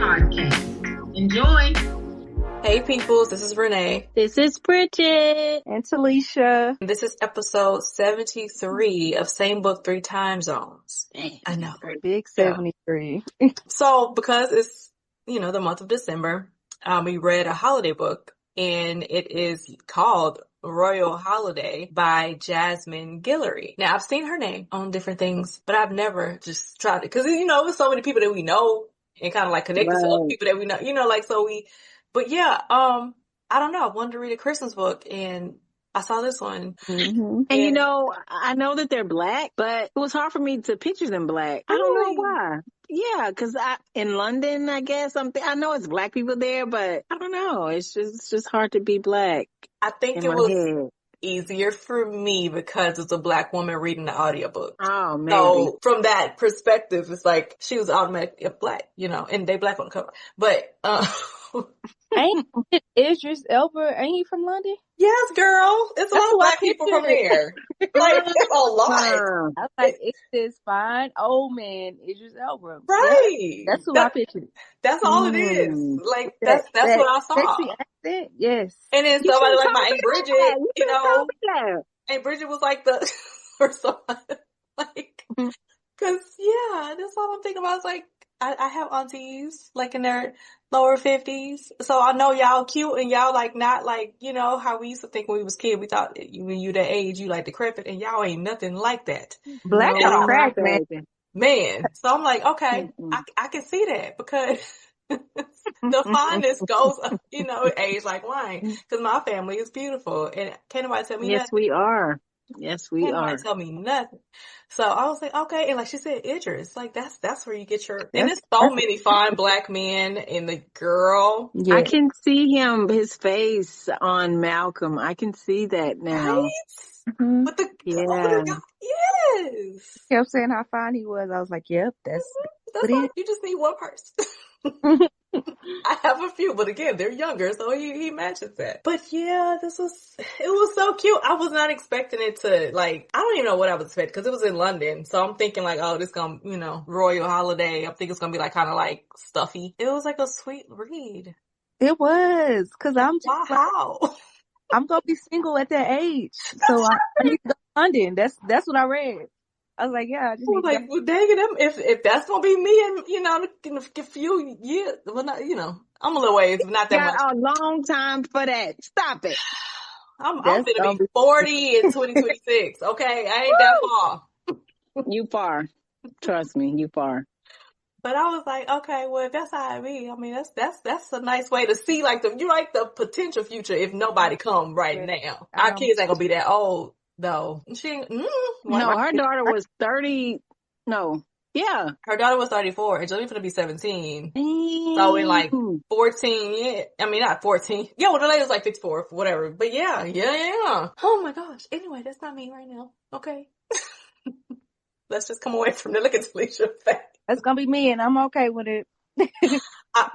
podcast. Enjoy. Hey peoples, this is Renee. This is Bridget. And Talisha. This is episode 73 of Same Book, Three Time Zones. I know. Big 73. So because it's, the month of December, we read a holiday book, and it is called Royal Holiday by Jasmine Guillory. Now, I've seen her name on different things, but I've never just tried it. Because, there's so many people that we know and kind of like connected to other people that we know, but yeah, I don't know. I wanted to read a Christmas book, and I saw this one. Mm-hmm. And I know that they're black, but it was hard for me to picture them black. I don't know why. Yeah, because in London, I guess I know it's black people there, but I don't know. It's just hard to be black. I think it was easier for me because it's a black woman reading the audiobook. Oh, maybe. So from that perspective, it's like she was automatically black, and they black on the cover. But Ain't Idris Elba, ain't he from London? Yes, girl. It's a lot of black people from here. Like, it's a lot. I was like, it's this fine old man, Idris Elba. Right. That's who I pictured. That's all it is. Like, that's what I saw. Sexy accent, yes. And then somebody like my Aunt Bridget, Aunt Bridget was like or someone, like, cause that's all I'm thinking about. It's like, I have aunties, like, in their lower 50s. So I know y'all cute, and y'all, like, not like, how we used to think when we was kids. We thought when you that age, you like decrepit, and y'all ain't nothing like that. Black and crack, man. So I'm like, okay, I can see that, because the fineness goes, age like wine. Cause my family is beautiful, and can't nobody tell me nothing. Yes, we are. Yes, we can't are. nobody tell me nothing. So I was like, okay. And like she said, Idris, like that's where you get and there's so many fine black men in the girl. Yeah. I can see his face on Malcolm. I can see that now. Right? Mm-hmm. With the older guy. Yes. He kept saying how fine he was. I was like, yep, that's all, you just need one person. I have a few, but again, they're younger, so he matches that. But yeah, it was so cute. I was not expecting it to, like, I don't even know what I was expecting, because it was in London. So I'm thinking like, oh, this gonna, Royal Holiday. I'm thinking it's gonna be like kind of like stuffy. It was like a sweet read. It was, because I'm just wow. I'm gonna be single at that age, so I need to go to London. That's what I read. I was like, yeah, I just need like, well, dang it, if that's gonna be me, and in a few years, well, not, I'm a little ways, but not that much. Got a long time for that. Stop it. I'm gonna be 40 in 2026. Okay, I ain't that far. You far. Trust me, you far. But I was like, okay, well, if that's how it be, I mean, that's a nice way to see, like, the potential future if nobody come right now. Our kids ain't gonna be that old. Though her daughter was 30. No, yeah, her daughter was 34, and Jillian's gonna be 17. So in like 14, not 14. Yeah, well, the lady was like 54, whatever. But yeah. Oh my gosh. Anyway, that's not me right now. Okay, let's just come away from the look at Talisha face. That's gonna be me, and I'm okay with it.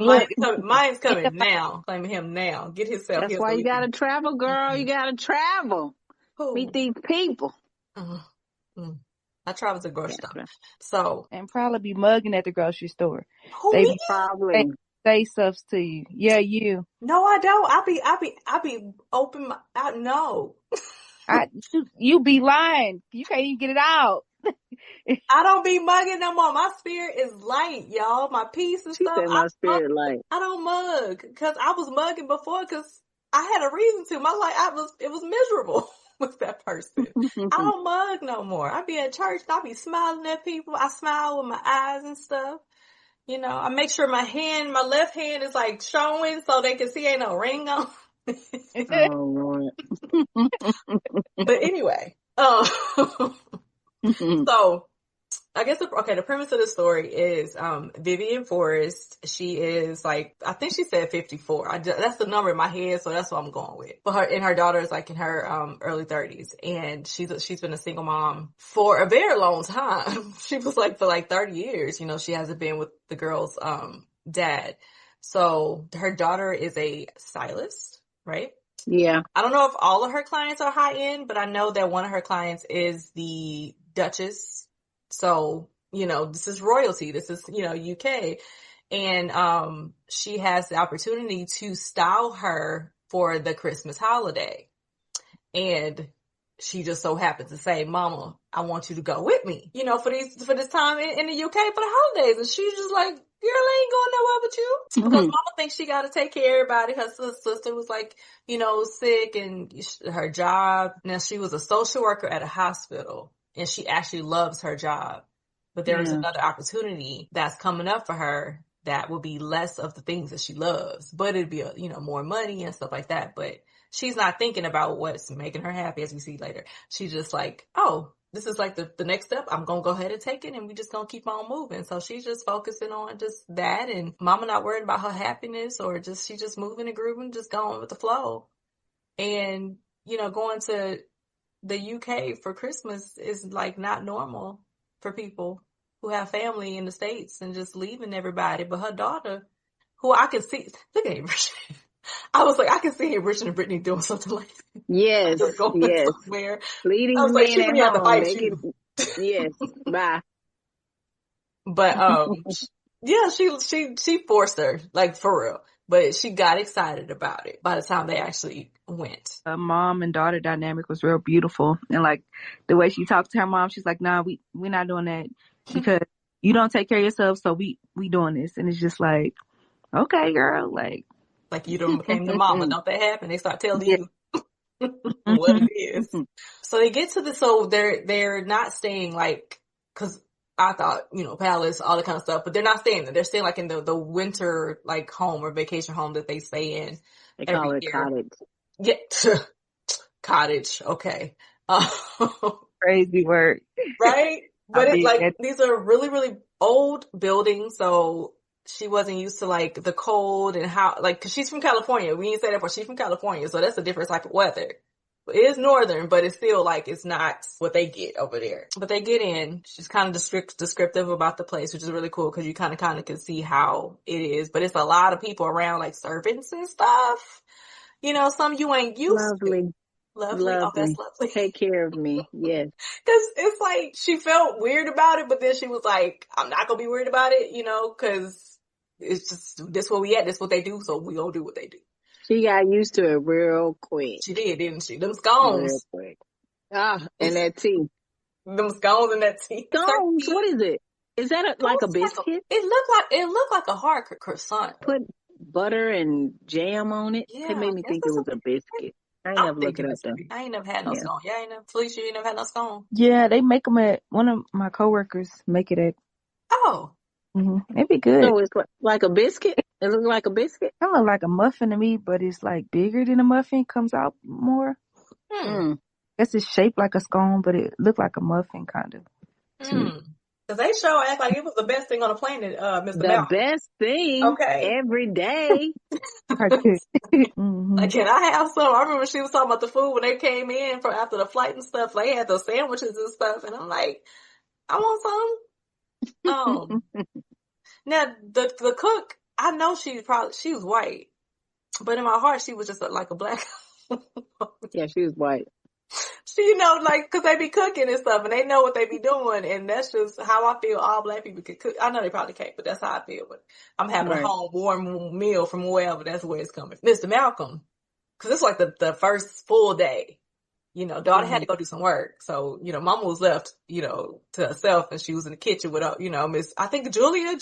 Mine's coming now. Claiming him now. Get himself. That's why you gotta travel, girl. You gotta travel. Meet these people. I travel to the grocery store. So. And probably be mugging at the grocery store. They probably say stuff to you. Yeah, you. No, I don't. I be open. No. You be lying. You can't even get it out. I don't be mugging no more. My spirit is light, y'all. My peace and stuff. My spirit light. I don't mug, because I was mugging before, because I had a reason to. My life, it was miserable with that person. I don't mug no more. I be at church, I be smiling at people. I smile with my eyes and stuff. I make sure my left hand is like showing, so they can see ain't no ring on. Oh, Lord. But anyway, so I guess the premise of the story is Vivian Forrest. She is like, I think she said 54. That's the number in my head, so that's what I'm going with. But her daughter is like in her early 30s, and she's been a single mom for a very long time. She was like for like 30 years. She hasn't been with the girl's dad. So her daughter is a stylist, right? Yeah. I don't know if all of her clients are high end, but I know that one of her clients is the Duchess. So, this is royalty. This is, UK. And she has the opportunity to style her for the Christmas holiday. And she just so happens to say, Mama, I want you to go with me, for this time in the UK for the holidays. And she's just like, girl, I ain't going nowhere with you. Because Mama thinks she got to take care of everybody. Her sister was like, sick, and her job. Now, she was a social worker at a hospital, and she actually loves her job. But there is another opportunity that's coming up for her that will be less of the things that she loves, but it'd be, more money and stuff like that. But she's not thinking about what's making her happy, as we see later. She's just like, oh, this is like the next step. I'm going to go ahead and take it, and we just going to keep on moving. So she's just focusing on just that, and Mama not worried about her happiness, or she just moving and grooving, just going with the flow. And, going to the UK for Christmas is like not normal for people who have family in the States and just leaving everybody. But her daughter, who I can see, look at him. I was like, I can see Richard and Brittany doing something like that. Yes, yes. Somewhere. Leading I was like, she men really at have to home. fight you. Yes, bye. But yeah, she forced her, like, for real. But she got excited about it by the time they actually went. Mom and daughter dynamic was real beautiful, and like the way she talked to her mom, she's like, "Nah, we're not doing that because you don't take care of yourself, so we doing this." And it's just like, okay, girl, like you done became the mama. Don't that happen? They start telling you what it is. So they get to so they're not staying like, cause I thought, palace, all that kind of stuff, but they're not staying there. They're staying like in the winter, like, home or vacation home that they stay in. They call it year. cottage. Yeah. Cottage. Okay. crazy word. Right? But it's like, these are really, really old buildings. So she wasn't used to like the cold and how, like, cause she's from California. We didn't say that before. She's from California. So that's a different type of weather. It is northern, but it's still like, it's not what they get over there. But they get in. She's kind of descriptive about the place, which is really cool because you kind of can see how it is. But it's a lot of people around, like servants and stuff. Some you ain't used to. Lovely. Oh, that's lovely. Take care of me. Yes. Cause it's like, she felt weird about it, but then she was like, I'm not gonna be weird about it, cause it's just, this where we at, this what they do, so we gonna do what they do. She got used to it real quick. She did, didn't she? Them scones. Real quick. And that tea. Them scones and that tea. Scones? What is it? Is that like a biscuit? It looked like a hard croissant. Put butter and jam on it. Yeah, it made me think it was a biscuit. I ain't never looked it up though. I ain't never had no scone. Yeah, Felicia, you ain't never had no scone? Yeah, they make them at, one of my coworkers make it at. Oh. It'd be good. So it's like a biscuit? It looks like a biscuit? Kind of like a muffin to me, but it's like bigger than a muffin, comes out more. Guess it's shaped like a scone, but it looked like a muffin kind of. Cause they show act like it was the best thing on the planet, Mr. The best thing. Okay. Every day. Like, can I have some? I remember she was talking about the food when they came in for after the flight and stuff. They had those sandwiches and stuff, and I'm like, I want some. Now the cook, I know she was white, but in my heart she was just like a black. Yeah, she was white. She, like, cause they be cooking and stuff and they know what they be doing, and that's just how I feel all black people can cook. I know they probably can't, but that's how I feel. But I'm having a home warm meal from wherever, that's where it's coming. Mr. Malcolm, cause it's like the first full day, daughter had to go do some work. So, mama was left, to herself, and she was in the kitchen with, I think Julia.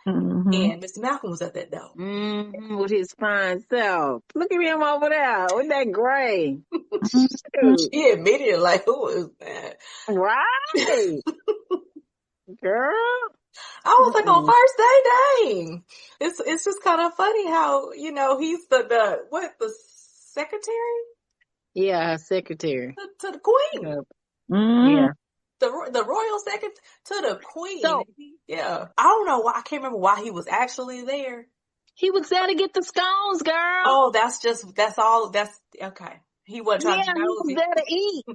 And Mr. Malcolm was at that door. With his fine self. Look at him over there with that gray. She admitted, like, who is that? Right. Girl. I was like, on first day, dang. It's just kind of funny how, he's the secretary? Yeah, secretary. To the queen. Yeah. The royal secretary to the queen. So, yeah. I don't know why. I can't remember why he was actually there. He was there to get the scones, girl. Oh, that's all. That's okay. He wasn't trying to he was there to eat.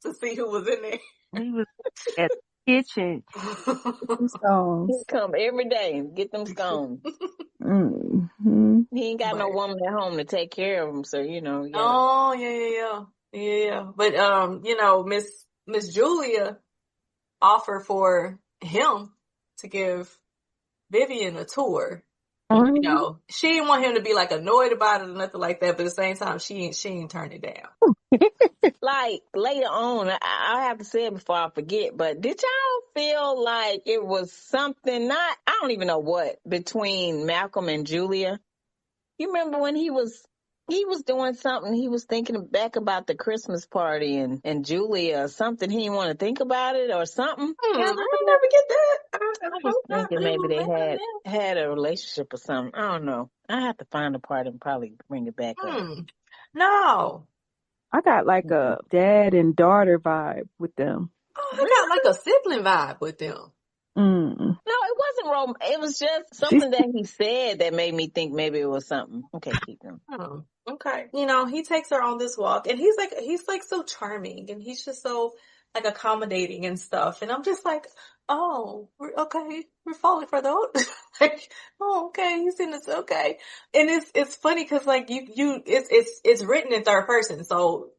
To see who was in there. He was at the kitchen. Scones. He come every day and get them scones. He ain't got no woman at home to take care of him, so Yeah. Oh, yeah. But Miss Julia offered for him to give Vivian a tour. Mm-hmm. You know, she didn't want him to be like annoyed about it or nothing like that, but at the same time, she ain't turned it down. Like later on, I have to say it before I forget, but did y'all feel like it was something, not, I don't even know what, between Malcolm and Julia? You remember when he was doing something, he was thinking back about the Christmas party and Julia or something, he didn't want to think about it or something? I Y'all ain't remember that? never get that. I I was hope not. thinking I ain't maybe they remembering that. had a relationship or something. I don't know. I have to find the part and probably bring it back up. No. I got like a dad and daughter vibe with them. Oh, I got Really? like a sibling vibe with them. Mm. No, it wasn't it was just She's something that he said that made me think maybe it was something. Okay, keep going. Oh, okay. You know, he takes her on this walk and he's like so charming and he's just so like accommodating and stuff. And I'm just like, oh, we're falling for those. Like, oh, okay, he's in this, okay. And it's funny because like it's written in third person. So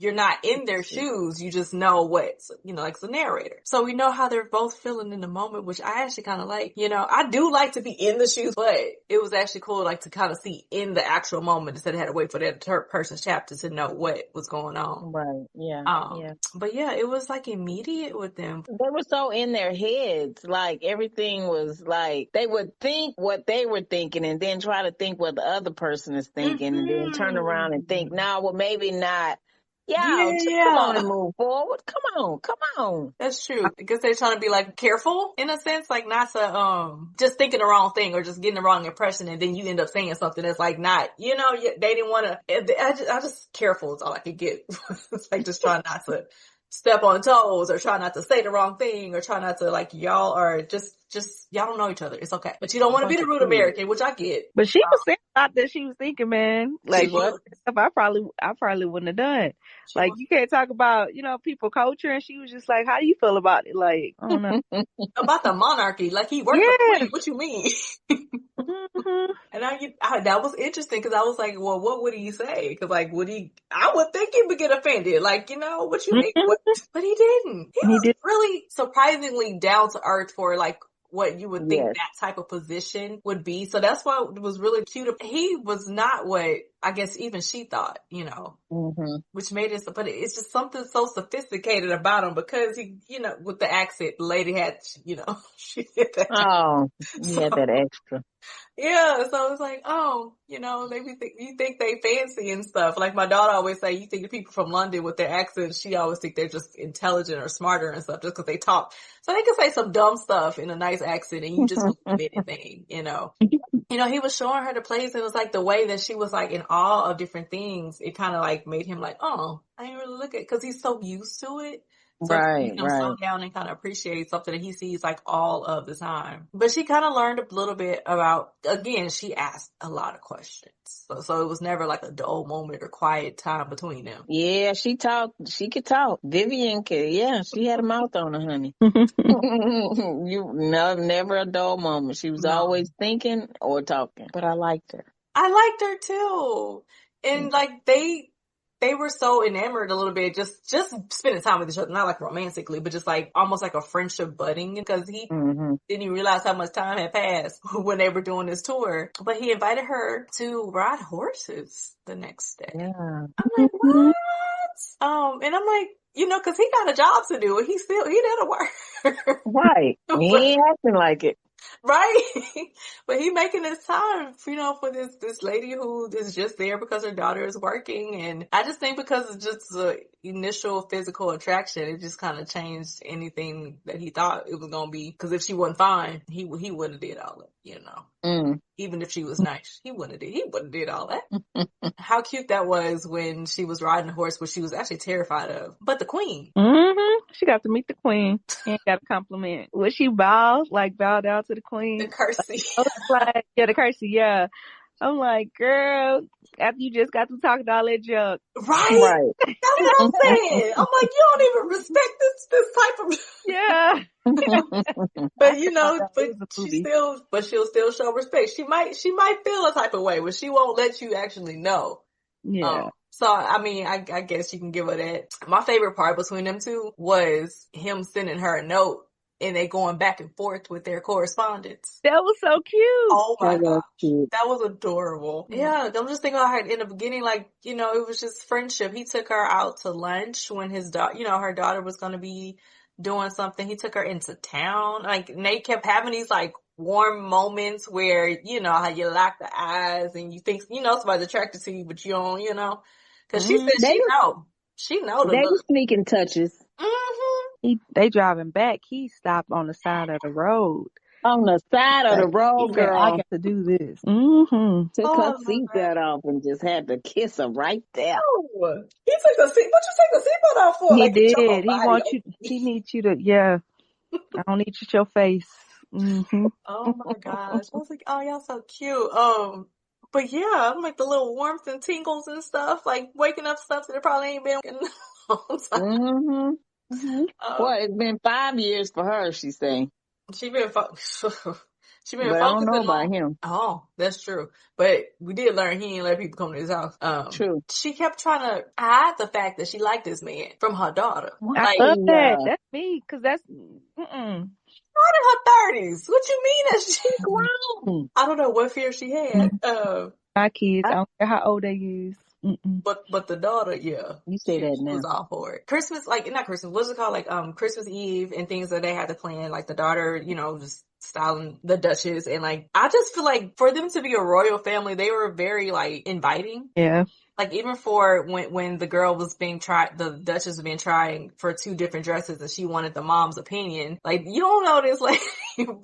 you're not in their shoes. You just know what's, you know, like the narrator. So we know how they're both feeling in the moment, which I actually kind of like. You know, I do like to be in the shoes, but it was actually cool, like to kind of see in the actual moment instead of had to wait for that third person's chapter to know what was going on. Right. Yeah. Yeah. But yeah, it was like immediate with them. They were so in their heads, like everything was like they would think what they were thinking and then try to think what the other person is thinking and then turn around and think, no, well, maybe not. Yeah, just come on and Yeah. move forward. Come on. That's true. Because they're trying to be like careful in a sense, like not to, just thinking the wrong thing or just getting the wrong impression and then you end up saying something that's like not, you know, they didn't want to, I just careful is all I could get. It's like just trying not to step on toes or try not to say the wrong thing or try not to like y'all are just y'all don't know each other. It's okay. But you don't A want to be bunch the of rude fools. American, which I get. But she was saying out that she was thinking, man. Like She was. stuff I probably wouldn't have done. She Like was. you can't talk about, you know, people culture, and she was just like, "How do you feel about it?" Like, I don't know. About the monarchy, like he worked for the Yeah. queen. What you mean? Mm-hmm. And that was interesting because I was like, well, what would he say? Because like, I would think he would get offended. Like, you know, what you mean? What? But he didn't. He He was did. really surprisingly down to earth for like what you would think Yes. that type of position would be. So that's why it was really cute. He was not what I guess even she thought, you know. Mm-hmm. Which made it, but it's just something so sophisticated about him because he, you know, with the accent, the lady had, you know, she did that. Oh, you had So, that extra. yeah, so it's like, oh, you know, you think they fancy and stuff. Like my daughter always say, you think the people from London with their accents, she always think they're just intelligent or smarter and stuff just because they talk. So they can say some dumb stuff in a nice accent and you just believe anything, you know. You know, he was showing her the place and it was like the way that she was like in awe of different things. It kind of like made him like, oh, I didn't really look at, cause he's so used to it. So it's Right, making him right. slow down and kind of appreciate something that he sees like all of the time. But she kind of learned a little bit about, again, she asked a lot of questions. So it was never like a dull moment or quiet time between them. Yeah, she talked. She could talk. Vivian could. Yeah, she had a mouth on her, honey. Never a dull moment. She was No. always thinking or talking. But I liked her. I liked her too. And like they were so enamored a little bit, just spending time with each other, not like romantically, but just like almost like a friendship budding because he Mm-hmm. didn't even realize how much time had passed when they were doing this tour. But he invited her to ride horses the next day. Yeah. I'm like, what? And I'm like, you know, cause he got a job to do and he did a work. Right. He ain't acting like it. Right? But he making this time, you know, for this lady who is just there because her daughter is working. And I just think because it's just the initial physical attraction, it just kind of changed anything that he thought it was going to be. Cause if she wasn't fine, he wouldn't have did all that, you know. Even if she was nice, he wouldn't have did all that. How cute that was when she was riding a horse, which she was actually terrified of. But the queen. Mm-hmm. She got to meet the queen and got a compliment. Was she bowed down to the queen? The Kersey. Like, yeah, the Kersey, yeah. I'm like, girl, after you just got to talking all that junk. Right? That's what I'm saying. I'm like, you don't even respect this type of... Yeah. But you know, she'll still show respect. She might feel a type of way, but she won't let you actually know. Yeah. So, I mean, I guess you can give her that. My favorite part between them two was him sending her a note and they going back and forth with their correspondence. That was so cute. Oh my That was gosh. cute. That was adorable. Yeah, I'm just thinking about her in the beginning, like, you know, it was just friendship. He took her out to lunch when his daughter, you know, her daughter was going to be doing something. He took her into town. Like, and they kept having these like warm moments where, you know, how you lock the eyes and you think, you know, somebody's attracted to you, but you don't, you know, cause she said she know the They were look. sneaking touches. Mm-hmm. They driving back. He stopped on the side of the road. On the side of the Like, he road, said, I girl. got to do this. Mm-hmm. Took Oh, her I love that. seatbelt off and just had to kiss her right there. Oh, he took the seat. What you take the seatbelt off for? He Like, get your whole did. He body wants you. open. He needs you to. Yeah. I don't need your face. Mm-hmm. Oh my gosh. I was like, oh, y'all so cute. But yeah, I'm like the little warmth and tingles and stuff, like waking up stuff that it probably ain't been in a long time. Mm-hmm. Mm-hmm. Well, it's been 5 years for her, she say. She been she been But I don't know focusing about on. him. Oh, that's true. But we did learn he ain't let people come to his house. True. She kept trying to hide the fact that she liked this man from her daughter. I Like, love that. Yeah. That's me. Cause that's. Mm-mm. not in her 30s. What you mean that she? Grown. I don't know what fear she had. My kids. I don't care how old they is. Mm-mm. But the daughter, yeah, You say that she now. was all for it. Christmas, like not Christmas, what's it called? Like Christmas Eve and things that they had to plan. Like the daughter, you know, just styling the Duchess, and like I just feel like for them to be a royal family, they were very like inviting. Yeah. Like even for when the girl was being tried, the Duchess was being trying for 2 different dresses, and she wanted the mom's opinion. Like you don't know this, like, but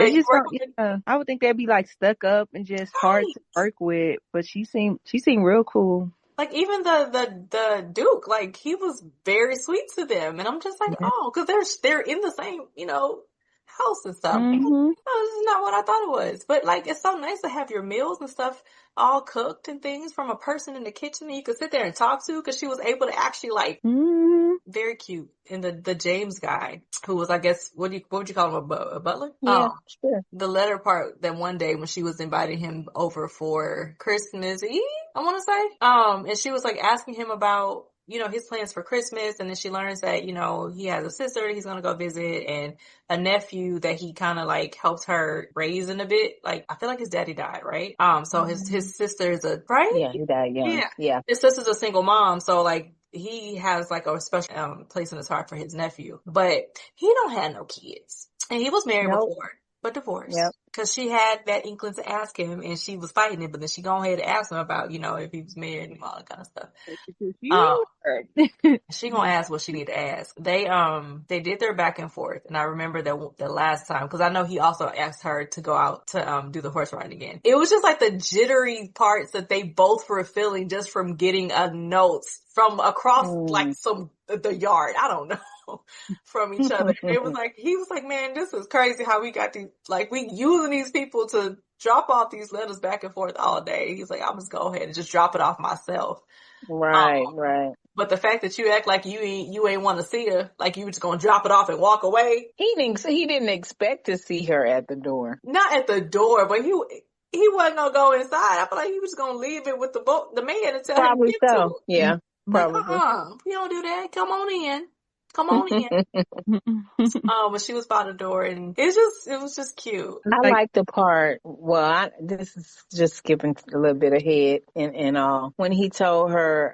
They just don't. Yeah. I would think they'd be like stuck up and just hard to work with. But she seemed real cool. like even the Duke, like he was very sweet to them, and I'm just like, Yeah. oh, because they're in the same, you know, house and stuff. Mm-hmm. No, this is not what I thought it was. But like, it's so nice to have your meals and stuff all cooked and things from a person in the kitchen that you could sit there and talk to, because she was able to actually like, Mm-hmm. very cute. And the James guy, who was, I guess, what would you call him, a butler? Yeah, sure. The letter part that one day when she was inviting him over for Christmas Eve, I want to say, and she was like asking him about, you know, his plans for Christmas, and then she learns that, you know, he has a sister he's gonna go visit, and a nephew that he kind of like helped her raise in a bit. Like, I feel like his daddy died, right? So his sister is right? Yeah, he died young. Yeah. His sister's a single mom, so like he has like a special place in his heart for his nephew, but he don't have no kids, and he was married Nope. before, but divorced. Yep. Cause she had that inkling to ask him, and she was fighting it, but then she go ahead and ask him about, you know, if he was married and all that kind of stuff. She gonna ask what she need to ask. They did their back and forth, and I remember that the last time, cause I know he also asked her to go out to do the horse riding again. It was just like the jittery parts that they both were feeling just from getting a note from across like the yard. I don't know. From each other. It was like, he was like, man, this is crazy how we got these, like, we using these people to drop off these letters back and forth all day. He's like, I'm just go ahead and just drop it off myself. Right. But the fact that you act like you ain't want to see her, like you were just gonna drop it off and walk away. He didn't expect to see her at the door. Not at the door, but he wasn't gonna go inside. I feel like he was just gonna leave it with the man and tell Probably him to give so. to her. Yeah, Like, probably. we don't do that. Come on in. But she was by the door, and it was just cute. I like the part. Well, this is just skipping a little bit ahead and all. When he told her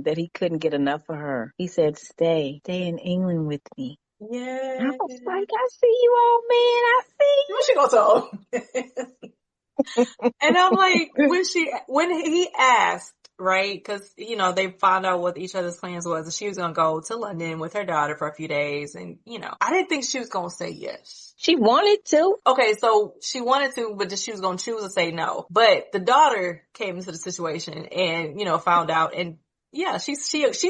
that he couldn't get enough of her, he said, "Stay in England with me." Yeah. I was like, "I see you, old man. I see you." What she gonna tell? And I'm like, when he asked, right? Because, you know, they found out what each other's plans was, and she was gonna go to London with her daughter for a few days, and, you know, I didn't think she was gonna say yes. She wanted to. Okay, so she wanted to, but she was gonna choose to say no. But the daughter came into the situation and, you know, found out, and yeah, she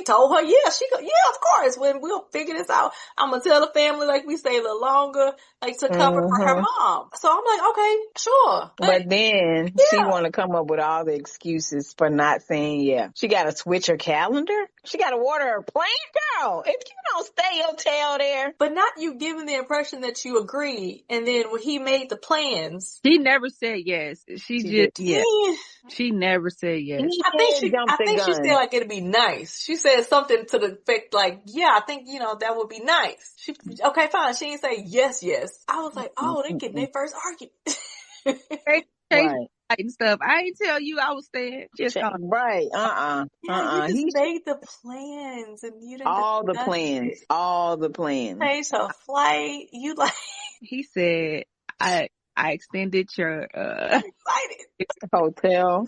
told her, yeah, of course, when we'll figure this out, I'm gonna tell the family, like we stay a little longer, like to cover for her mom. So I'm like, okay, sure. But then she want to come up with all the excuses for not saying yeah. She got to switch her calendar. She got to order her plane, girl. If you don't stay hotel there. But not you giving the impression that you agreed, and then when he made the plans, she never said yes. She just, yeah. She never said yes. I think she said like it'd be nice. She said something to the effect like, yeah, I think, that would be nice. Okay, fine. She didn't say yes. I was like, oh, they getting their first argument. Right. And stuff. I ain't tell you I was staying. Just right. Yeah, you just made the plans and you didn't all the plans. Change her flight. You like. He said, I extended your excited hotel.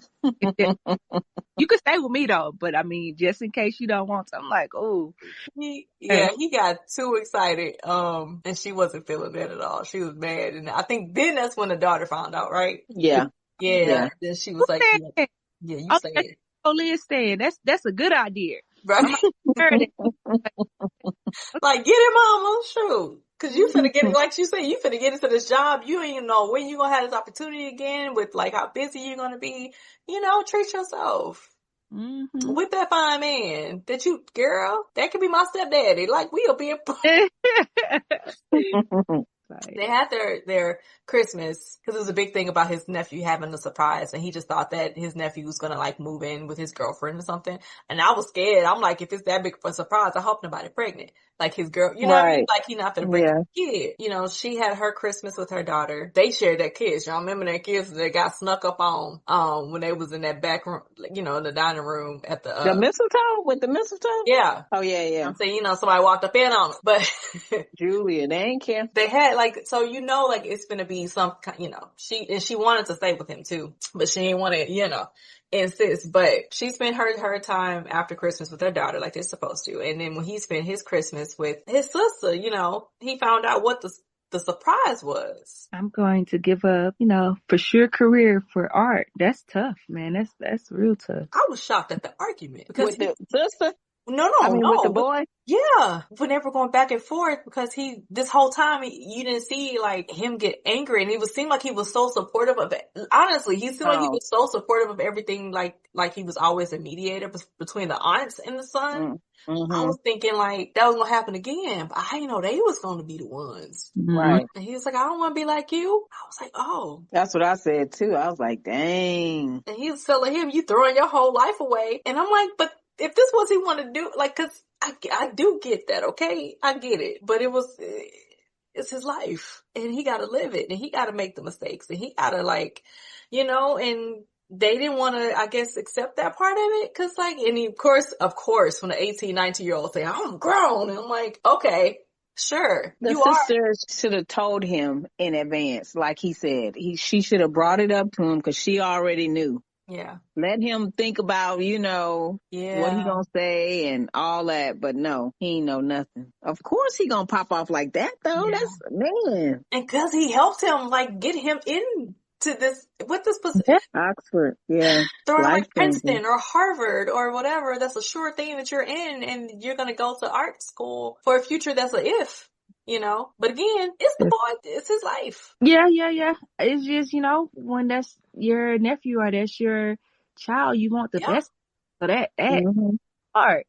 You could stay with me though, but I mean, just in case you don't want to. I'm like, oh. He got too excited. And she wasn't feeling that at all. She was mad, and I think then that's when the daughter found out, right? Yeah. Then she was like, yeah, you say it. Liz said that's a good idea, right? Like, get it, mama, shoot. Cause you finna get, like you said, you finna get into this job. You don't even know when you gonna have this opportunity again with like how busy you're gonna be. Treat yourself. Mm-hmm. With that fine man that girl, that could be my stepdaddy. Like, we'll be They had their Christmas because it was a big thing about his nephew having a surprise, and he just thought that his nephew was gonna like move in with his girlfriend or something. And I was scared. I'm like, if it's that big of a surprise, I hope nobody pregnant. Like his girl, what I mean? Like he not gonna bring a kid. She had her Christmas with her daughter. They shared that kids. Y'all remember that kids that got snuck up on when they was in that back room, in the dining room at the mistletoe with the mistletoe. Yeah. Oh yeah. I'm saying somebody walked up in on them, but Julia, they ain't care. They had it's gonna be some she wanted to stay with him too, but she didn't want to insist. But she spent her time after Christmas with her daughter like they're supposed to, and then when he spent his Christmas with his sister, he found out what the surprise was. I'm going to give up, for sure career for art. That's tough, man. That's real tough. I was shocked at the argument because with the sister. No. With the boy? Yeah. When they were going back and forth because this whole time, you didn't see like him get angry, and he seemed like he was so supportive of it. Honestly, he seemed like he was so supportive of everything, like he was always a mediator between the aunts and the son. Mm-hmm. I was thinking like that was going to happen again, but I didn't know they was going to be the ones. Mm-hmm. Right. And he was like, I don't want to be like you. I was like, oh. That's what I said too. I was like, dang. And he was telling him, you throwing your whole life away. And I'm like, but if this was he wanted to do, like, cause I do get that, okay? I get it. But it's his life. And he gotta live it. And he gotta make the mistakes. And he gotta and they didn't want to, I guess, accept that part of it. Cause of course, when an 18, 19-year-old say, I'm grown. And I'm like, okay, sure. The sister should have told him in advance, like he said. She should have brought it up to him because she already knew. Yeah. Let him think about, what he gonna say and all that. But no, he ain't know nothing. Of course he gonna pop off like that though. Yeah. That's, man. And cause he helped him, get him into this, with this position. Oxford, yeah. Throwing Princeton or Harvard or whatever. That's a sure thing that you're in, and you're gonna go to art school for a future that's a if. But again, it's the boy, it's his life. Yeah. It's just, when that's your nephew or that's your child, you want the best. So that part,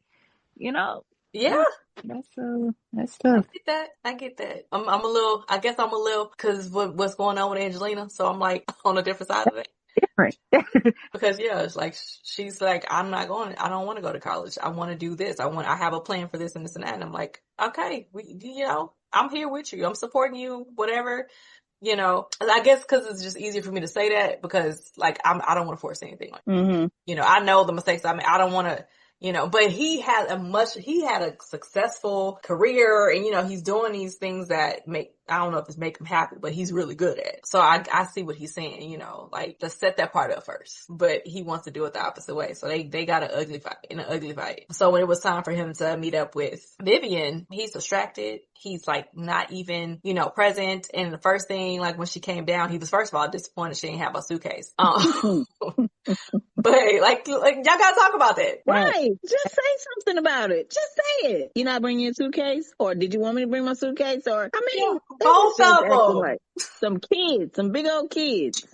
Yeah. That's tough. I get that. I guess I'm a little, cause what's going on with Angelina. So I'm like on a different side of it. Different. Because it's like, she's like, I don't want to go to college. I want to do this. I have a plan for this and this and that. And I'm like, okay, I'm here with you. I'm supporting you, whatever, I guess cause it's just easier for me to say that because I don't want to force anything. I know the mistakes I made. I don't want to, but he had a successful career and, he's doing these things that I don't know if it's make him happy, but he's really good at it. So I see what he's saying, let's set that part up first, but he wants to do it the opposite way. So they got an ugly fight. So when it was time for him to meet up with Vivian, he's distracted. He's not even, present. And the first thing, when she came down, he was first of all disappointed she didn't have a suitcase. But y'all gotta talk about that. Right. Just say something about it. Just say it. You're not bringing your suitcase? Or did you want me to bring my suitcase? Or, both of them. Like some kids, some big old kids.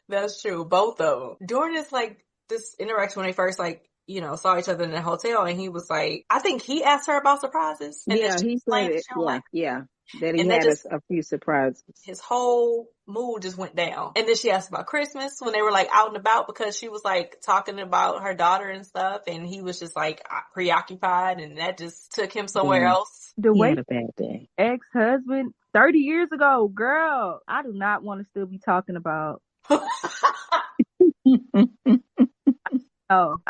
That's true. Both of them. During this interaction when they first saw each other in the hotel, and he was like, I think he asked her about surprises. And yeah, he said it. Yeah. That he And that had just, a few surprises. his whole mood just went down. And then she asked about Christmas when they were like out and about, because she was like talking about her daughter and stuff, and he was just like preoccupied, and that just took him somewhere else. The He way had a bad day. ex-husband 30 years ago, girl, I do not want to still be talking about.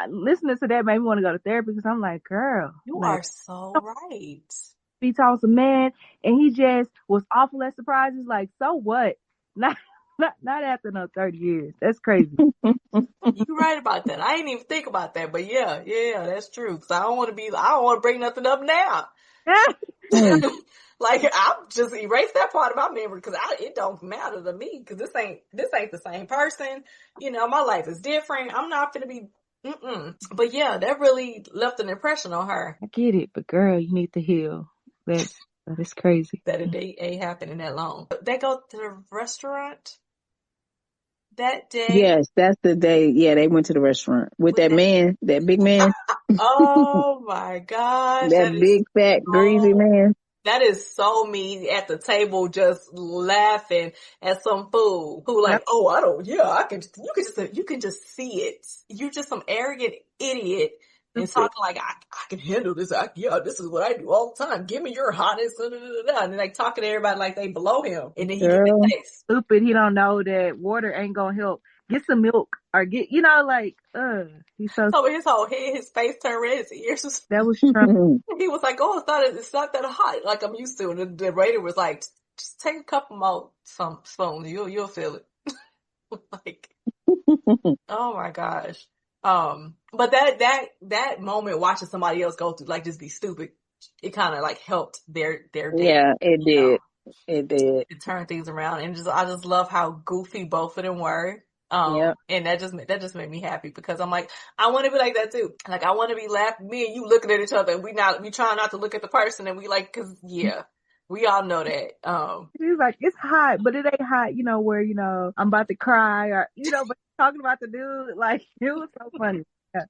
Listening to that made me want to go to therapy, because I'm like, girl, You like, are so right. be talking to a man and he just was awful at surprises. Like, so what? Not after no 30 years. That's crazy. You're right about that. I didn't even think about that, but yeah, that's true. Cause I don't want to bring nothing up now. Like, I'll just erase that part of my memory, because it don't matter to me, because this ain't the same person. You know, my life is different. I'm not gonna be. But yeah, that really left an impression on her. I get it, but girl, you need to heal. That is crazy. That it ain't happening that long. They go to the restaurant that day. Yes, that's the day. Yeah, they went to the restaurant with that man, that big man. Oh my gosh. That big, fat, greasy man. That is so me at the table, just laughing at some fool who like, you can just see it. You're just some arrogant idiot and talking like, I can handle this. This is what I do all the time. Give me your hotness. And then like talking to everybody like they below him. And then he get the taste. Stupid. He don't know that water ain't gonna help. Get some milk or get, like, he's so his whole head, his face turned red, his ears. That was Trump. He was like, oh, it's not that hot like I'm used to. And the waiter was like, just take a couple more spoons. You'll feel it. Like, oh my gosh. But that moment watching somebody else go through, like, just be stupid, it kind of like helped their day. Yeah, it did. It did. It turned things around, and I just love how goofy both of them were. And that just made me happy, because I'm like, I want to be like that too. Like, I want to be laughing, me and you looking at each other, and we trying not to look at the person, and we like, cause we all know that. He's like, it's hot, but it ain't hot, where, I'm about to cry, or, but talking about the dude, like, it was so funny. Yeah.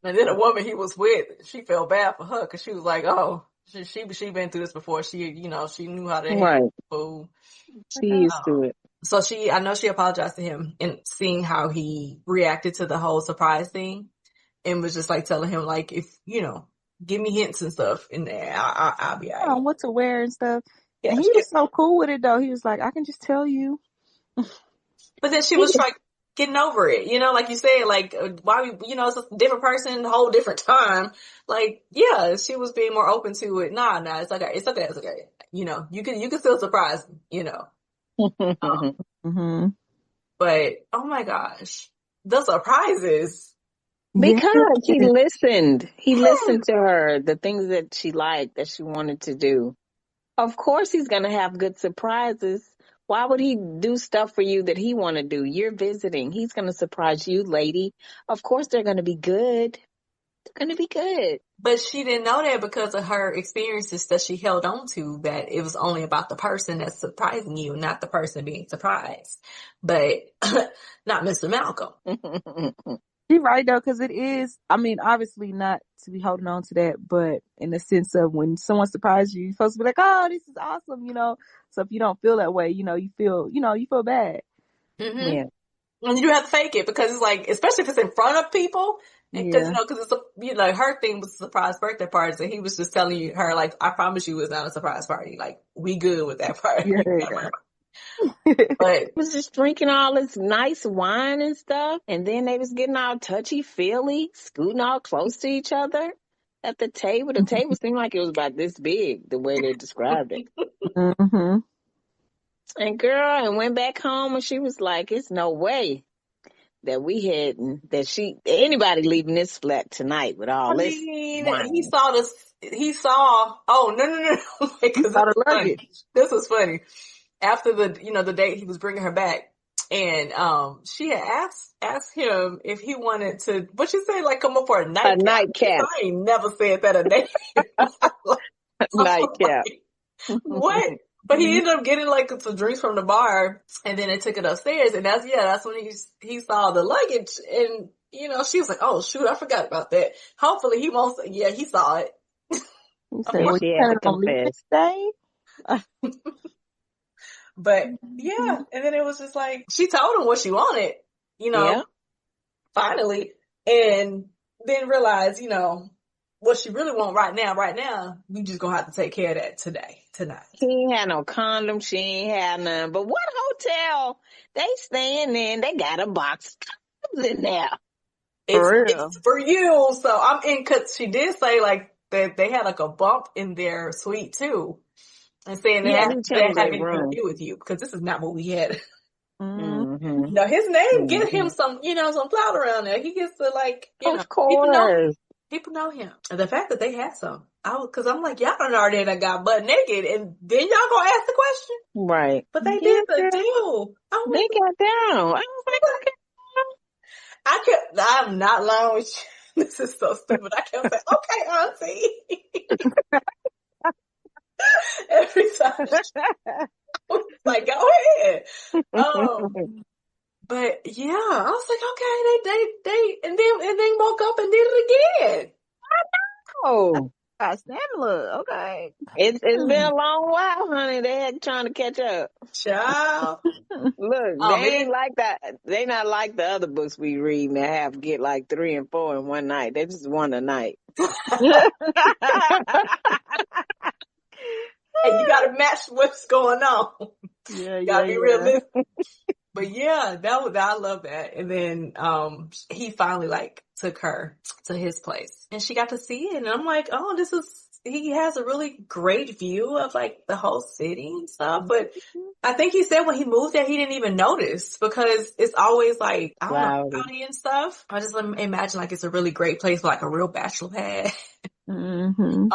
And then a woman he was with, she felt bad for her, cause she was like, oh, she been through this before. She knew how to handle food. She used to it. So I know she apologized to him, and seeing how he reacted to the whole surprise thing, and was just like telling him, like, if, give me hints and stuff, and I'll be all right. What to wear and stuff. Yeah, and he was so cool with it though. He was like, I can just tell you. But then she was like getting over it, like you said, like, why it's a different person, a whole different time. Like, yeah, she was being more open to it. Nah, it's okay. It's okay. You can still surprise me, But oh my gosh, the surprises. Because he listened. He listened to her, the things that she liked, that she wanted to do. Of course he's going to have good surprises. Why would he do stuff for you that he want to do? You're visiting. He's going to surprise you, lady. Of course they're going to be good. They're going to be good. But she didn't know that because of her experiences that she held on to, that it was only about the person that's surprising you, not the person being surprised. But not Mr. Malcolm. You're right though, because it is, obviously not to be holding on to that, but in the sense of when someone surprises you, you're supposed to be like, oh, this is awesome, So if you don't feel that way, you feel bad. Mm-hmm. Yeah. And you do have to fake it, because it's like, especially if it's in front of people, because because it's her thing was a surprise birthday party, and he was just telling her like, I promise you, it's not a surprise party. Like, we good with that party. Yeah. But he was just drinking all this nice wine and stuff, and then they was getting all touchy-feely, scooting all close to each other at the table. The table seemed like it was about this big, the way they described it. Mm-hmm. And girl, went back home, and she was like, it's no way that anybody leaving this flat tonight with all this wine. He saw, oh, no. This was funny. After the date, he was bringing her back, and she had asked him if he wanted to, what you say, like, come up for a nightcap. A nightcap. I ain't never said that a day. Nightcap. What? But he ended up getting like some drinks from the bar, and then they took it upstairs, and that's when he saw the luggage, and she was like, oh shoot, I forgot about that. Hopefully he won't. Yeah, he saw it. He said, well, she had to confess. But yeah, and then it was just like, she told him what she wanted, finally, and then realized, what she really want right now, we just gonna have to take care of that tonight. She ain't had no condom. She ain't had none. But what hotel they staying in, they got a box of condoms in there. It's for you. So I'm in, cause she did say like that they had like a bump in their suite too. And saying that have anything to do with you, because this is not what we had. Mm-hmm. No, his name get him some, some clout around there. He gets to like, of course. People know him. And the fact that they had some, cause I'm like, y'all done already got butt naked, and then y'all gonna ask the question, right? But they did the deal. They got down. I was like, okay. I'm not lying with you. This is so stupid. I kept saying, okay, auntie. Every time. Like, go ahead. But yeah, I was like, okay, they, and then woke up and did it again. I know. Stamina, okay. It's been a long while, honey. They had trying to catch up. Child. Look, they ain't like that. They not like the other books we read and have to get like 3 and 4 in one night. They just one a night. Hey, you gotta match what's going on. Yeah, you gotta be realistic. But yeah, I love that. And then, he finally like took her to his place and she got to see it. And I'm like, oh, he has a really great view of like the whole city and stuff. But I think he said when he moved there, he didn't even notice because it's always like, I don't know, cloudy and stuff. I just imagine like it's a really great place with like a real bachelor pad. Mm-hmm.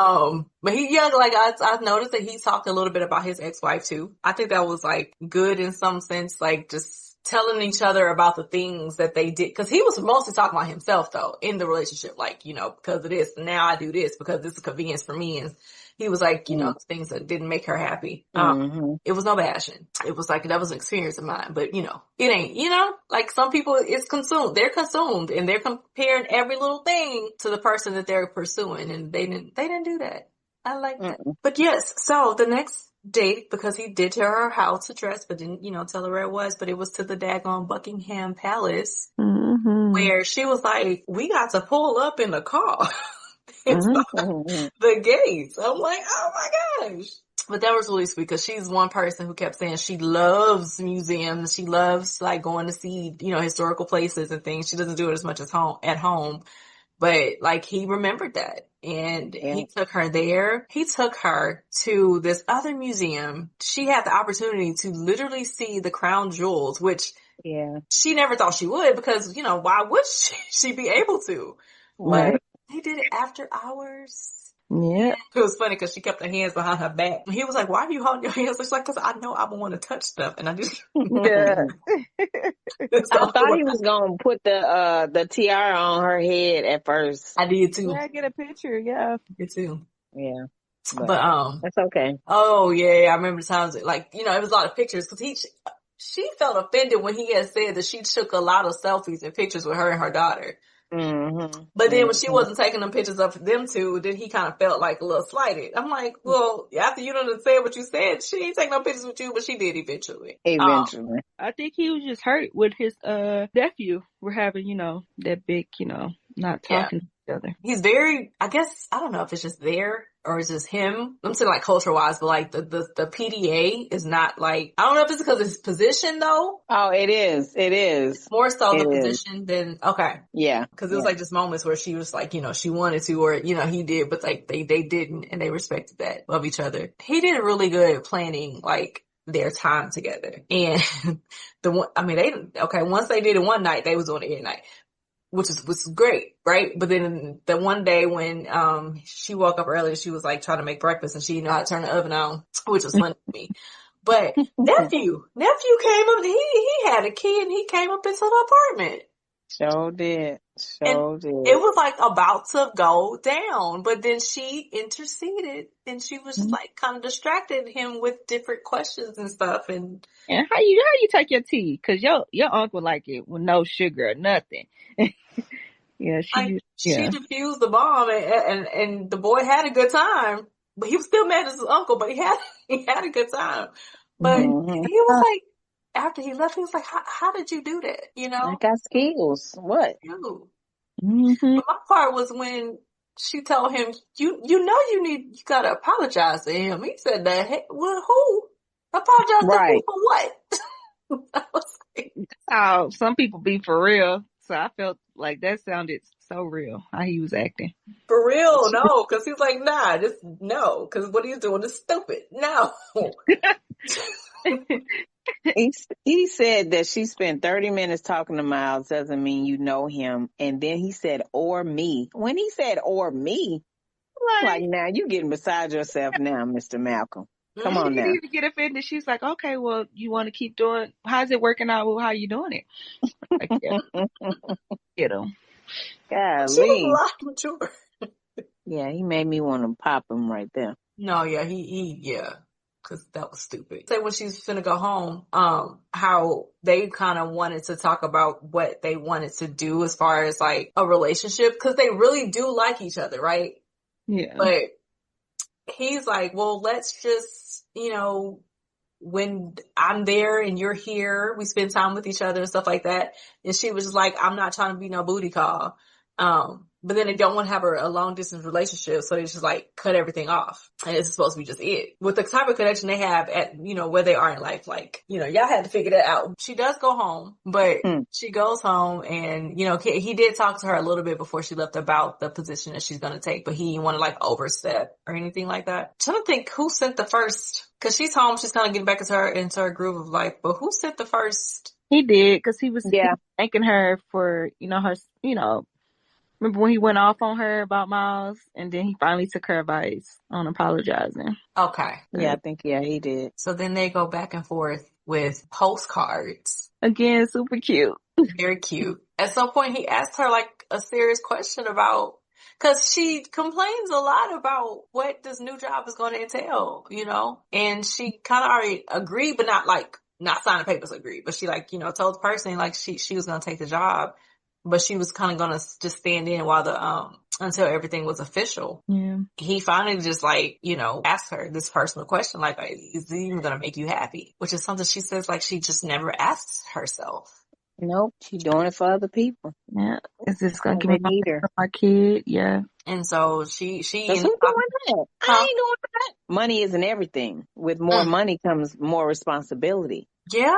But I noticed that he talked a little bit about his ex-wife too. I think that was like good in some sense, like just telling each other about the things that they did. Cause he was mostly talking about himself though in the relationship, like, because of this, now I do this because this is convenience for me. And he was like, things that didn't make her happy. It was no bashing. It was like, that was an experience of mine, but it ain't, like some people they're consumed and they're comparing every little thing to the person that they're pursuing. And they didn't do that. I like that. But yes, so the next date, because he did tell her how to dress, but didn't, tell her where it was, but it was to the daggone Buckingham Palace, where she was like, we got to pull up in the car. The gates. I'm like, oh my gosh. But that was really sweet because she's one person who kept saying she loves museums. She loves like going to see, historical places and things. She doesn't do it as much as at home. But like he remembered that and he took her there. He took her to this other museum. She had the opportunity to literally see the crown jewels, which she never thought she would because, why would she be able to? Right. But he did it after hours. Yeah. It was funny because she kept her hands behind her back. And he was like, why are you holding your hands? She's like, because I know I would want to touch stuff. And I just... Yeah. I thought he was going to put the tiara on her head at first. I did too. Yeah, get a picture. Yeah. I did too. Yeah. But that's okay. Oh, yeah. I remember times like, it was a lot of pictures because she felt offended when he had said that she took a lot of selfies and pictures with her and her daughter. Mm-hmm. But then when she wasn't taking them pictures of them two, then he kind of felt like a little slighted. I'm like, well, after you done said what you said, she ain't taking no pictures with you, but she did eventually. I think he was just hurt with his nephew. We're having, that big, not talking to each other. He's very, I guess, I don't know if it's just there or it's just him. I'm saying like culture wise, but like the PDA is not like, I don't know if it's because of his position though. Oh, it is. It is. More so the position than, okay. Yeah. Cause it was like just moments where she was like, she wanted to, or, he did, but like they didn't and they respected that of each other. He did really good at planning like their time together. And once they did it one night, they was doing it every night. Which was great, right? But then the one day when, she woke up early, she was like trying to make breakfast and she didn't know how to turn the oven on, which was funny to me. But nephew came up, he had a key and he came up into the apartment. Sure did. It was like about to go down, but then she interceded and she was just like kind of distracted him with different questions and stuff. And how you take your tea? Cause your uncle like it with no sugar or nothing. Yeah, she diffused the bomb and the boy had a good time. but he was still mad at his uncle, but he had a good time. But Mm-hmm. he was like, after he left, he was like, how did you do that? You I know? got skills. What? Ew. Mm-hmm. But my part was when she told him, you gotta apologize to him. He said that, hey, well, who? Apologize to who Right. for what? I was like, Oh, some people be for real. So I felt like that sounded so real how he was acting. for real, no, because he's like, nah, just no, because what he's doing is stupid. No. He said that she spent 30 minutes talking to Miles doesn't mean you know him. And then he said, or me. When he said, or me, like, now you getting beside yourself now, Mr. Malcolm. Come She on didn't now. even get offended. She's like, okay, well, you want to keep doing, how's it working out? Well, how you doing it? Like, yeah, get him. She was a Golly. lot mature. Yeah, he made me want to pop him right there. No, yeah, yeah, because that was stupid. Say when she's finna go home, how they kind of wanted to talk about what they wanted to do as far as like a relationship, because they really do like each other, right? Yeah. But he's like, well, let's just, when I'm there and you're here, we spend time with each other and stuff like that. And she was just like, I'm not trying to be no booty call. But then they don't want to have a long distance relationship. So they just like cut everything off. And it's supposed to be just it. With the type of connection they have at, where they are in life, like, y'all had to figure that out. She does go home, but she goes home and, he did talk to her a little bit before she left about the position that she's going to take, but he didn't want to like overstep or anything like that. I'm trying to think who sent the first, cause she's home. She's kind of getting back into her groove of life, but who sent the first? He did, because he was thanking her for, her, remember when he went off on her about Miles, and then he finally took her advice on apologizing. Okay. Yeah, I think, he did. So then they go back and forth with postcards. Again, super cute. Very cute. At some point, he asked her like a serious question about, cause she complains a lot about what this new job is going to entail, and she kind of already agreed, but not signing papers agreed, but she told the person like she was going to take the job. But she was kind of going to just stand in while until everything was official. Yeah. He finally just asked her this personal question, like, is it even going to make you happy? Which is something she says like she just never asks herself. Nope. She's doing it for other people. Yeah. Is this going to give me my kid? Yeah. And so she who's doing that? I ain't doing that. Money isn't everything. With more money comes more responsibility. Yeah.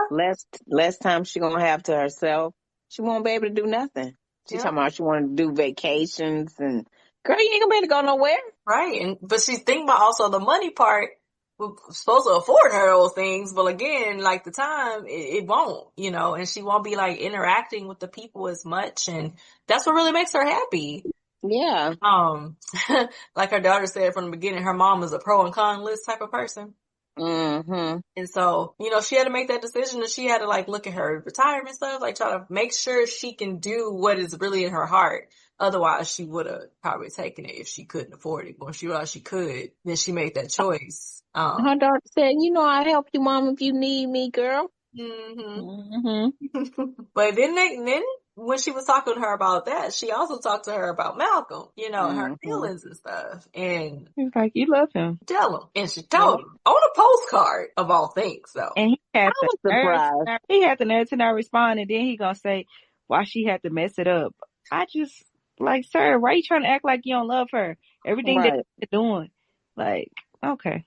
Less time she going to have to herself. She won't be able to do nothing. She's talking about she wanted to do vacations and girl, you ain't gonna be able to go nowhere. Right. But she's thinking about also the money part. We're supposed to afford her those things, but again, like the time, it won't, and she won't be like interacting with the people as much, and that's what really makes her happy. Yeah. Like her daughter said from the beginning, her mom is a pro and con list type of person. Mm-hmm. And so, she had to make that decision, and she had to like look at her retirement stuff, like try to make sure she can do what is really in her heart. Otherwise, she would have probably taken it if she couldn't afford it. But when she realized she could, then she made that choice. Her daughter said, I'll help you, Mom, if you need me, girl. But then when she was talking to her about that, she also talked to her about Malcolm, her feelings and stuff. And he was like, you love him. Tell him. And she told him on a postcard of all things, though. And he had the nerve to not respond. And then he gonna say why she had to mess it up. I just like, sir, why you trying to act like you don't love her? Everything that you're doing. Like, okay.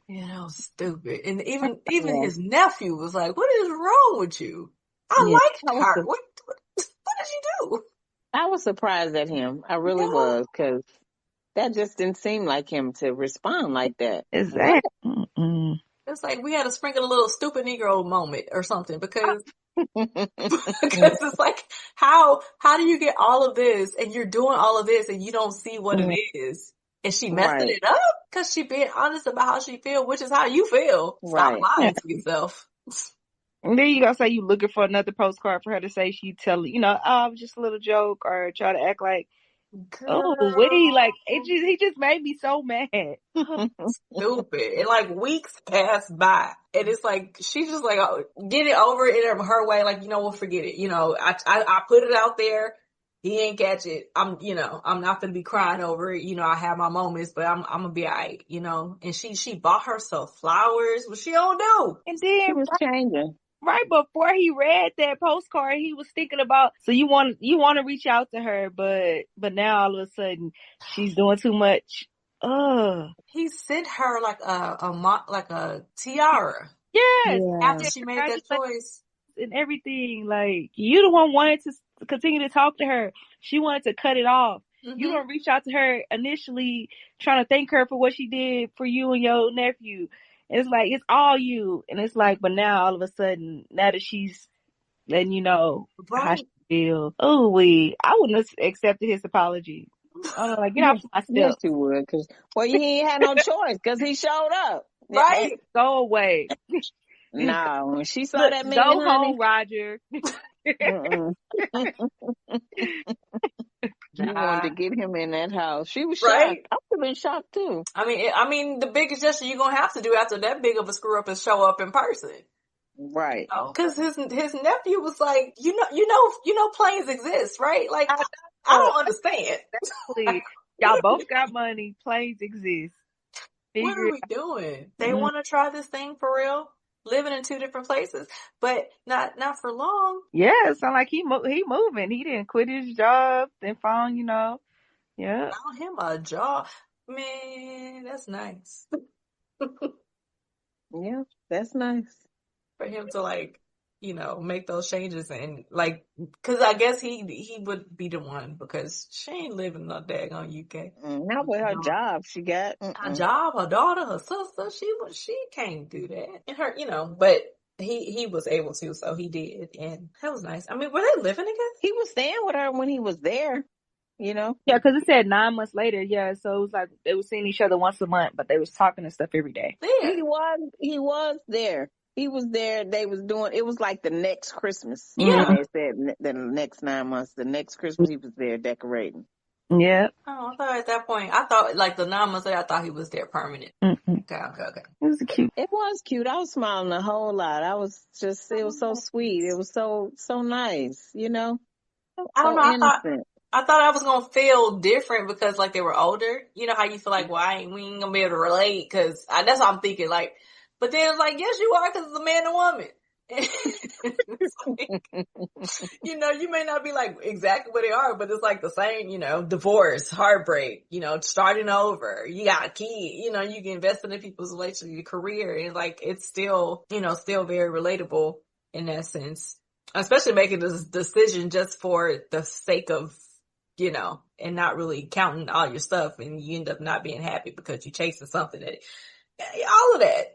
Yeah, that was stupid. And even his nephew was like, what is wrong with you? I like her. What did you do? I was surprised at him. I really was, because that just didn't seem like him to respond like that. Exactly. It's like we had to sprinkle a little stupid Negro moment or something, because it's like, how do you get all of this and you're doing all of this and you don't see what it is? And she messing it up because she being honest about how she feel, which is how you feel. Stop lying to yourself. And then you gotta say you looking for another postcard for her to say she tell oh, it was just a little joke, or try to act like, oh, wait, like he just made me so mad. Stupid. And like weeks pass by, and it's like she just like get it over it in her way. Like, we'll forget it. I put it out there. he ain't catch it. I'm not gonna be crying over it. I have my moments, but I'm gonna be alright, And she bought herself flowers, what she don't do. And She then was changing. right before he read that postcard, he was thinking about, so you want to reach out to her, but now all of a sudden she's doing too much. He sent her like a tiara. Yes. Yeah. After she made that choice. And everything, like, you the one wanted to continue to talk to her. She wanted to cut it off. Mm-hmm. You don't reach out to her initially trying to thank her for what she did for you and your nephew. And it's like, it's all you. And it's like, but now all of a sudden, now that she's letting you know how she feels. Oh, I wouldn't have accepted his apology. I don't know, like, get off my steps. Yes, you would. Cause, he ain't had no choice because he showed up. Right? Go away. Nah, when she saw that million, go home, Roger. She wanted to get him in that house. She was right? shocked. I would have been shocked too. I mean, the biggest gesture you're gonna have to do after that big of a screw up is show up in person. Right. Because his nephew was like, planes exist, right? Like, I don't understand. Exactly. Y'all both got money. Planes exist. What are we doing? They want to try this thing for real? Living in two different places, but not for long. Yeah, it sound like he moving. He didn't quit his job, then found, yeah. Found him a job. Man, that's nice. Yeah, that's nice. For him to make those changes and cause I guess he would be the one because she ain't living no daggone UK. Not with her job she got. Her job, her daughter, her sister, she can't do that. And her, but he was able to, so he did. And that was nice. I mean, were they living together? He was staying with her when he was there, Yeah, cause it said 9 months later. Yeah, so it was like they were seeing each other once a month, but they was talking and stuff every day. Yeah. He was there. He was there. They was doing, it was like the next Christmas. Yeah. They said the next 9 months, the next Christmas he was there decorating. Yeah. Oh, I thought at that point, like the 9 months later, I thought he was there permanent. Mm-hmm. Okay. It was cute. It was cute. I was smiling a whole lot. It was so sweet. It was so nice, I don't so know. innocent. I thought I was gonna feel different because they were older. You know how you feel like, well, we ain't gonna be able to relate because that's what I'm thinking. Like, but then it's like, yes, you are because it's a man and woman. You may not be like exactly what they are, but it's like the same, divorce, heartbreak, starting over. You got a kid, you can invest in people's relationship, your career, and it's still, still very relatable in that sense. Especially making this decision just for the sake of, and not really counting all your stuff, and you end up not being happy because you're chasing something all of that.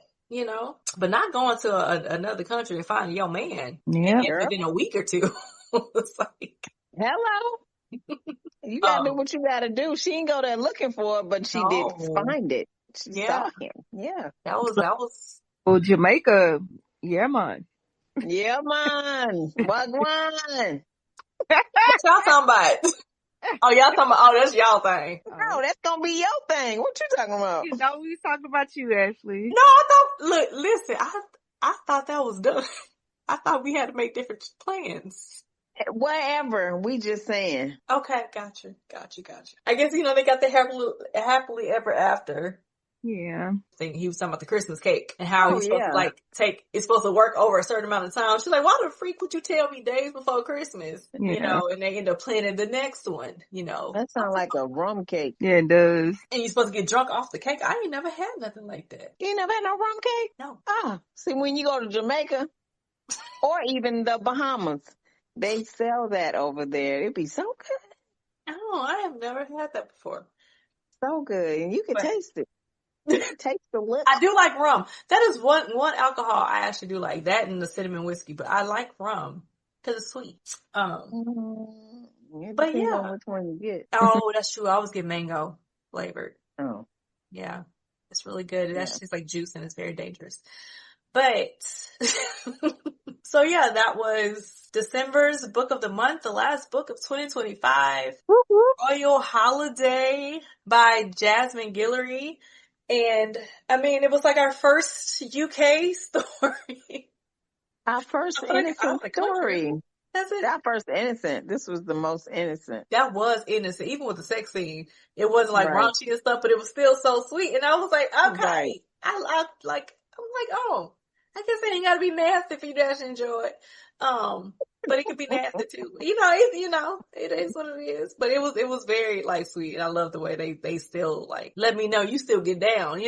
But not going to another country and finding your man within a week or two. It's like, hello, you gotta do what you gotta do. She ain't go there looking for it, but she did find it. She saw him. Yeah, that was. Well, Jamaica, yeah, man. Yeah, man. Wagwan. What y'all talking about? Oh, y'all talking about, that's y'all thing. No, that's gonna be your thing. What you talking about? We was talking about you, Ashley. No, I thought, listen, I thought that was done. I thought we had to make different plans. Whatever. We just saying. Okay, gotcha. I guess, they got the happily ever after. Yeah. Thing. He was talking about the Christmas cake and how he's supposed to it's supposed to work over a certain amount of time. She's like, why the freak would you tell me days before Christmas? Yeah. And they end up planning the next one, That sounds like a rum cake. Yeah, it does. And you're supposed to get drunk off the cake. I ain't never had nothing like that. You ain't never had no rum cake? No. See, when you go to Jamaica or even the Bahamas, they sell that over there. It'd be so good. Oh, I have never had that before. So good. And you can taste it. Taste the lips. I do like rum. That is one alcohol I actually do like, that and the cinnamon whiskey, but I like rum because it's sweet. But on which one you get. Oh, that's true. I always get mango flavored. Oh. Yeah. It's really good. That's just like juice and it's very dangerous. But so yeah, that was December's book of the month, the last book of 2025. Royal Holiday by Jasmine Guillory. And I mean, it was like our first UK story. Our first innocent story. That's it. That first innocent. This was the most innocent. That was innocent. Even with the sex scene, it wasn't like raunchy and stuff, but it was still so sweet. And I was like, okay. Right. I'm like, oh, I guess it ain't gotta be nasty if you just enjoy it. But it could be nasty too. It is what it is. But it was very like sweet. And I love the way they still like let me know you still get down,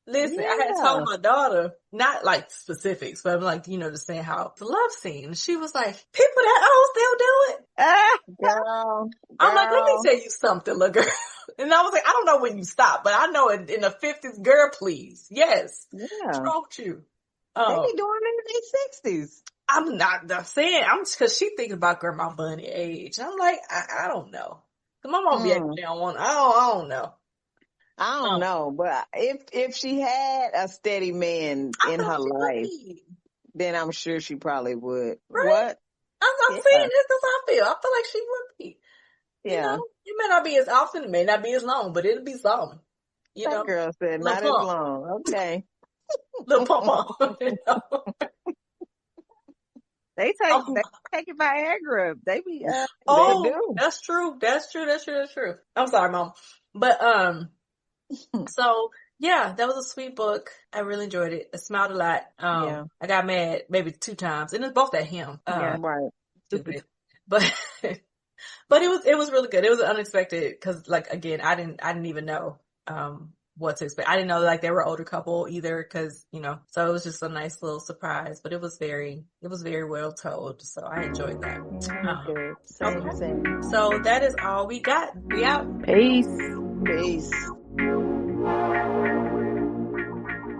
Listen, I had told my daughter, not like specifics, but I'm like, just saying how the love scene. She was like, people that old still do it. Girl. I'm like, let me tell you something, little girl. And I was like, I don't know when you stop, but I know in the 50s, girl, please. Yes. Yeah. What's wrong with you? They be doing it in their 60s. I'm not saying, cause she thinking about Grandma Bunny age. I'm like, I don't know. Cause my mom be acting down one. I don't know. I don't know, but if she had a steady man in her life, then I'm sure she probably would. Right? What? I'm saying this because I feel like she would be. Yeah. It may not be as often, it may not be as long, but it'll be something. That girl said not as long. Okay. Little pump. They take it by hair grip. They be they do. That's true. I'm sorry, Mom. But so yeah, that was a sweet book. I really enjoyed it. I smiled a lot. I got mad maybe 2 times, and it's both at him. Right. Stupid. But it was really good. It was unexpected because like again, I didn't even know what to expect. I didn't know like they were an older couple either because so it was just a nice little surprise. But it was very well told. So I enjoyed that. Same. So that is all we got. We out. Peace. Peace.